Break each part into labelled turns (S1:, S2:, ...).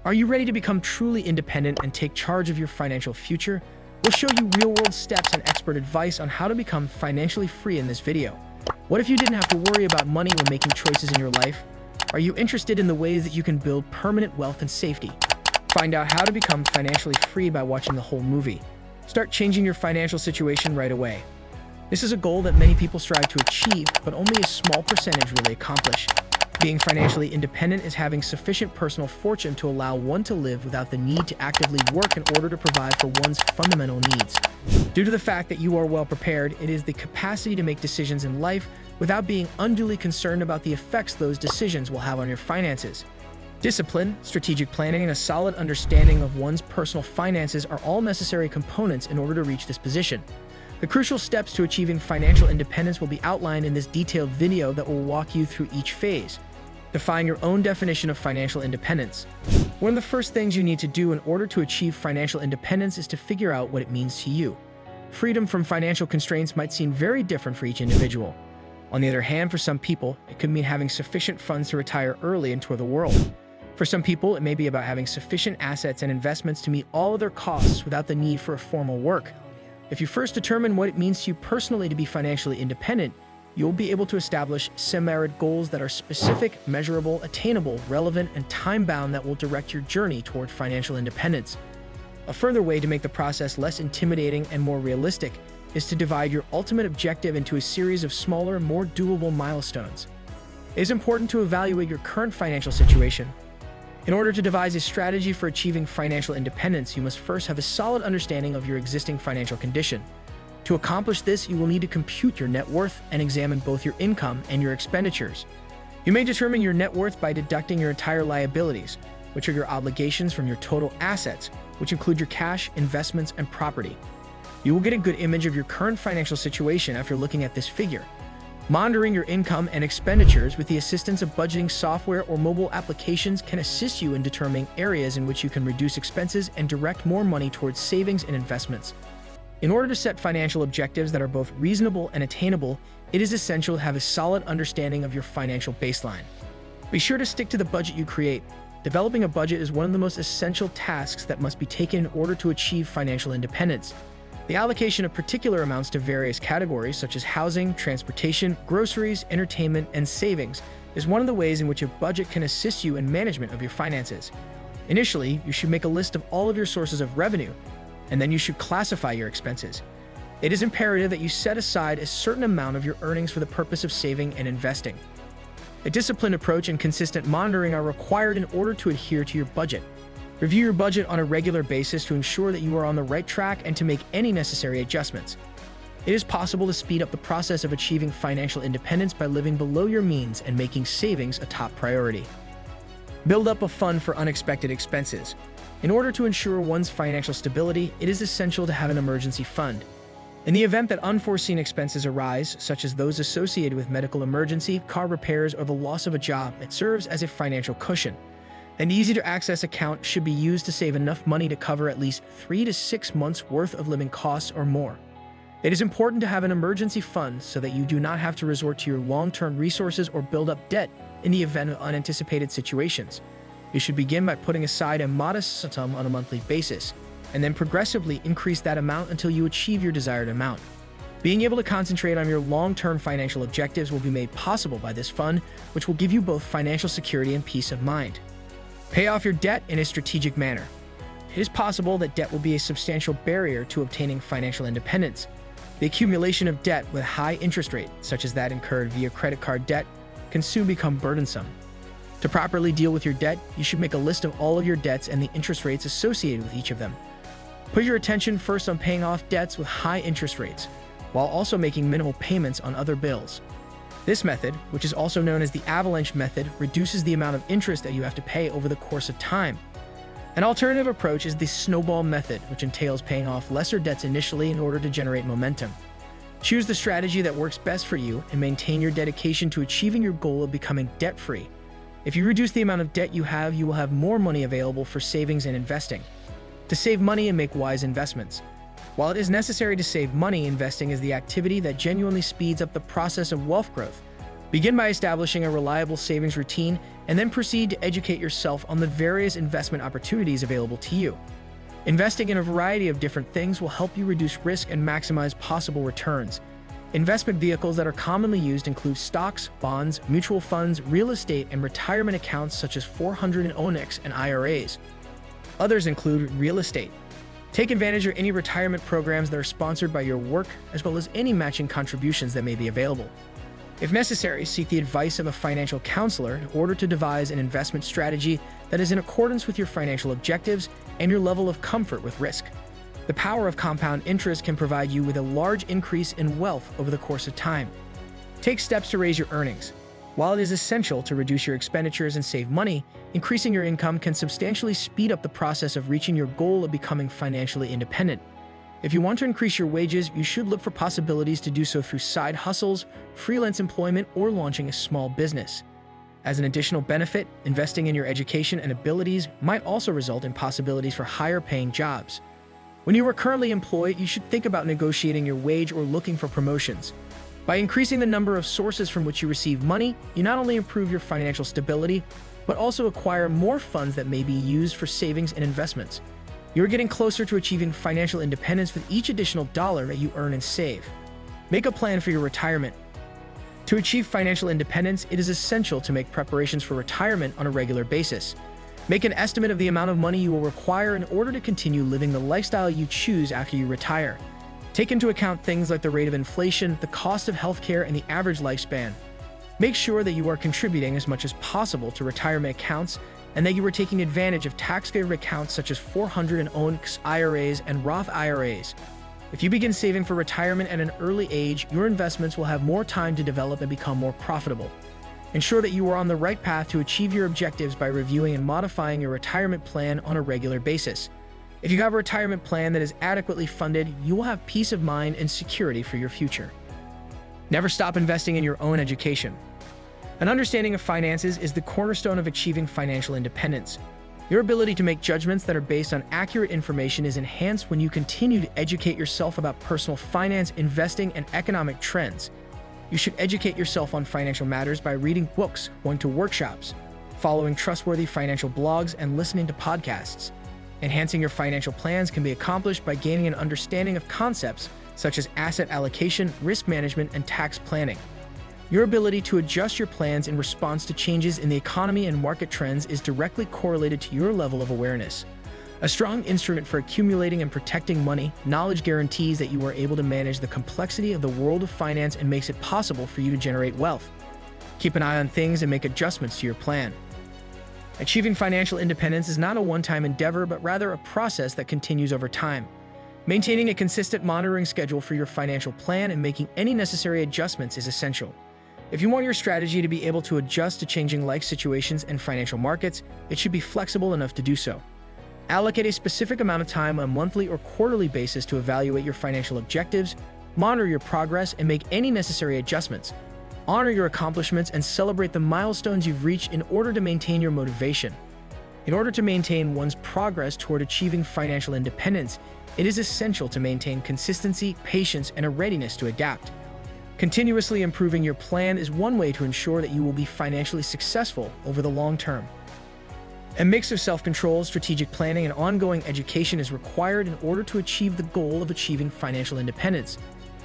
S1: Are you ready to become truly independent and take charge of your financial future? We'll show you real-world steps and expert advice on how to become financially free in this video. What if you didn't have to worry about money when making choices in your life? Are you interested in the ways that you can build permanent wealth and safety? Find out how to become financially free by watching the whole movie. Start changing your financial situation right away. This is a goal that many people strive to achieve, but only a small percentage really accomplish. Being financially independent is having sufficient personal fortune to allow one to live without the need to actively work in order to provide for one's fundamental needs. Due to the fact that you are well prepared, it is the capacity to make decisions in life without being unduly concerned about the effects those decisions will have on your finances. Discipline, strategic planning, and a solid understanding of one's personal finances are all necessary components in order to reach this position. The crucial steps to achieving financial independence will be outlined in this detailed video that will walk you through each phase. Define your own definition of financial independence. One of the first things you need to do in order to achieve financial independence is to figure out what it means to you. Freedom from financial constraints might seem very different for each individual. On the other hand, for some people, it could mean having sufficient funds to retire early and tour the world. For some people, it may be about having sufficient assets and investments to meet all of their costs without the need for a formal work. If you first determine what it means to you personally to be financially independent, you'll be able to establish semi-arid goals that are specific, measurable, attainable, relevant, and time-bound that will direct your journey toward financial independence. A further way to make the process less intimidating and more realistic is to divide your ultimate objective into a series of smaller, more doable milestones. It is important to evaluate your current financial situation. In order to devise a strategy for achieving financial independence, you must first have a solid understanding of your existing financial condition. To accomplish this, you will need to compute your net worth and examine both your income and your expenditures. You may determine your net worth by deducting your entire liabilities, which are your obligations, from your total assets, which include your cash, investments, and property. You will get a good image of your current financial situation after looking at this figure. Monitoring your income and expenditures with the assistance of budgeting software or mobile applications can assist you in determining areas in which you can reduce expenses and direct more money towards savings and investments. In order to set financial objectives that are both reasonable and attainable, it is essential to have a solid understanding of your financial baseline. Be sure to stick to the budget you create. Developing a budget is one of the most essential tasks that must be taken in order to achieve financial independence. The allocation of particular amounts to various categories such as housing, transportation, groceries, entertainment, and savings is one of the ways in which a budget can assist you in management of your finances. Initially, you should make a list of all of your sources of revenue, and then you should classify your expenses. It is imperative that you set aside a certain amount of your earnings for the purpose of saving and investing. A disciplined approach and consistent monitoring are required in order to adhere to your budget. Review your budget on a regular basis to ensure that you are on the right track and to make any necessary adjustments. It is possible to speed up the process of achieving financial independence by living below your means and making savings a top priority. Build up a fund for unexpected expenses. In order to ensure one's financial stability, it is essential to have an emergency fund. In the event that unforeseen expenses arise, such as those associated with medical emergency, car repairs, or the loss of a job, it serves as a financial cushion. An easy-to-access account should be used to save enough money to cover at least 3 to 6 months' worth of living costs or more. It is important to have an emergency fund so that you do not have to resort to your long-term resources or build up debt in the event of unanticipated situations. You should begin by putting aside a modest sum on a monthly basis, and then progressively increase that amount until you achieve your desired amount. Being able to concentrate on your long-term financial objectives will be made possible by this fund, which will give you both financial security and peace of mind. Pay off your debt in a strategic manner. It is possible that debt will be a substantial barrier to obtaining financial independence. The accumulation of debt with high interest rate, such as that incurred via credit card debt, can soon become burdensome. To properly deal with your debt, you should make a list of all of your debts and the interest rates associated with each of them. Put your attention first on paying off debts with high interest rates, while also making minimal payments on other bills. This method, which is also known as the avalanche method, reduces the amount of interest that you have to pay over the course of time. An alternative approach is the snowball method, which entails paying off lesser debts initially in order to generate momentum. Choose the strategy that works best for you and maintain your dedication to achieving your goal of becoming debt-free. If you reduce the amount of debt you will have more money available for savings and investing. To save money and make wise investments. While it is necessary to save money, investing is the activity that genuinely speeds up the process of wealth growth. Begin by establishing a reliable savings routine and then proceed to educate yourself on the various investment opportunities available to you. Investing in a variety of different things will help you reduce risk and maximize possible returns. Investment vehicles that are commonly used include stocks, bonds, mutual funds, real estate, and retirement accounts such as 401(k) and IRAs. Others include real estate. Take advantage of any retirement programs that are sponsored by your work, as well as any matching contributions that may be available. If necessary, seek the advice of a financial counselor in order to devise an investment strategy that is in accordance with your financial objectives and your level of comfort with risk. The power of compound interest can provide you with a large increase in wealth over the course of time. Take steps to raise your earnings. While it is essential to reduce your expenditures and save money, increasing your income can substantially speed up the process of reaching your goal of becoming financially independent. If you want to increase your wages, you should look for possibilities to do so through side hustles, freelance employment, or launching a small business. As an additional benefit, investing in your education and abilities might also result in possibilities for higher-paying jobs. When you are currently employed, you should think about negotiating your wage or looking for promotions. By increasing the number of sources from which you receive money, you not only improve your financial stability, but also acquire more funds that may be used for savings and investments. You are getting closer to achieving financial independence with each additional dollar that you earn and save. Make a plan for your retirement. To achieve financial independence, it is essential to make preparations for retirement on a regular basis. Make an estimate of the amount of money you will require in order to continue living the lifestyle you choose after you retire. Take into account things like the rate of inflation, the cost of healthcare, and the average lifespan. Make sure that you are contributing as much as possible to retirement accounts and that you are taking advantage of tax-favored accounts such as 401(k) IRAs and Roth IRAs. If you begin saving for retirement at an early age, your investments will have more time to develop and become more profitable. Ensure that you are on the right path to achieve your objectives by reviewing and modifying your retirement plan on a regular basis. If you have a retirement plan that is adequately funded, you will have peace of mind and security for your future. Never stop investing in your own education. An understanding of finances is the cornerstone of achieving financial independence. Your ability to make judgments that are based on accurate information is enhanced when you continue to educate yourself about personal finance, investing, and economic trends. You should educate yourself on financial matters by reading books, going to workshops, following trustworthy financial blogs, and listening to podcasts. Enhancing your financial plans can be accomplished by gaining an understanding of concepts such as asset allocation, risk management, and tax planning. Your ability to adjust your plans in response to changes in the economy and market trends is directly correlated to your level of awareness. A strong instrument for accumulating and protecting money, knowledge guarantees that you are able to manage the complexity of the world of finance and makes it possible for you to generate wealth. Keep an eye on things and make adjustments to your plan. Achieving financial independence is not a one-time endeavor, but rather a process that continues over time. Maintaining a consistent monitoring schedule for your financial plan and making any necessary adjustments is essential. If you want your strategy to be able to adjust to changing life situations and financial markets, it should be flexible enough to do so. Allocate a specific amount of time on a monthly or quarterly basis to evaluate your financial objectives, monitor your progress, and make any necessary adjustments. Honor your accomplishments and celebrate the milestones you've reached in order to maintain your motivation. In order to maintain one's progress toward achieving financial independence, it is essential to maintain consistency, patience, and a readiness to adapt. Continuously improving your plan is one way to ensure that you will be financially successful over the long term. A mix of self-control, strategic planning, and ongoing education is required in order to achieve the goal of achieving financial independence.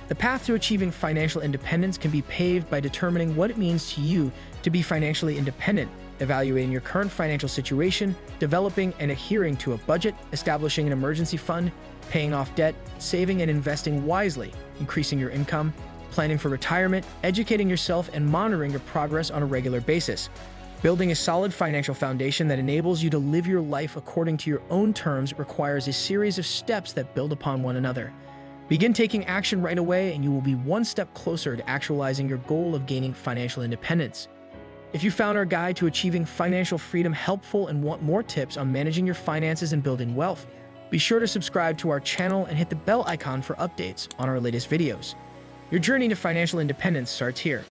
S1: The path to achieving financial independence can be paved by determining what it means to you to be financially independent, evaluating your current financial situation, developing and adhering to a budget, establishing an emergency fund, paying off debt, saving and investing wisely, increasing your income, planning for retirement, educating yourself, and monitoring your progress on a regular basis. Building a solid financial foundation that enables you to live your life according to your own terms requires a series of steps that build upon one another. Begin taking action right away, and you will be one step closer to actualizing your goal of gaining financial independence. If you found our guide to achieving financial freedom helpful and want more tips on managing your finances and building wealth, be sure to subscribe to our channel and hit the bell icon for updates on our latest videos. Your journey to financial independence starts here.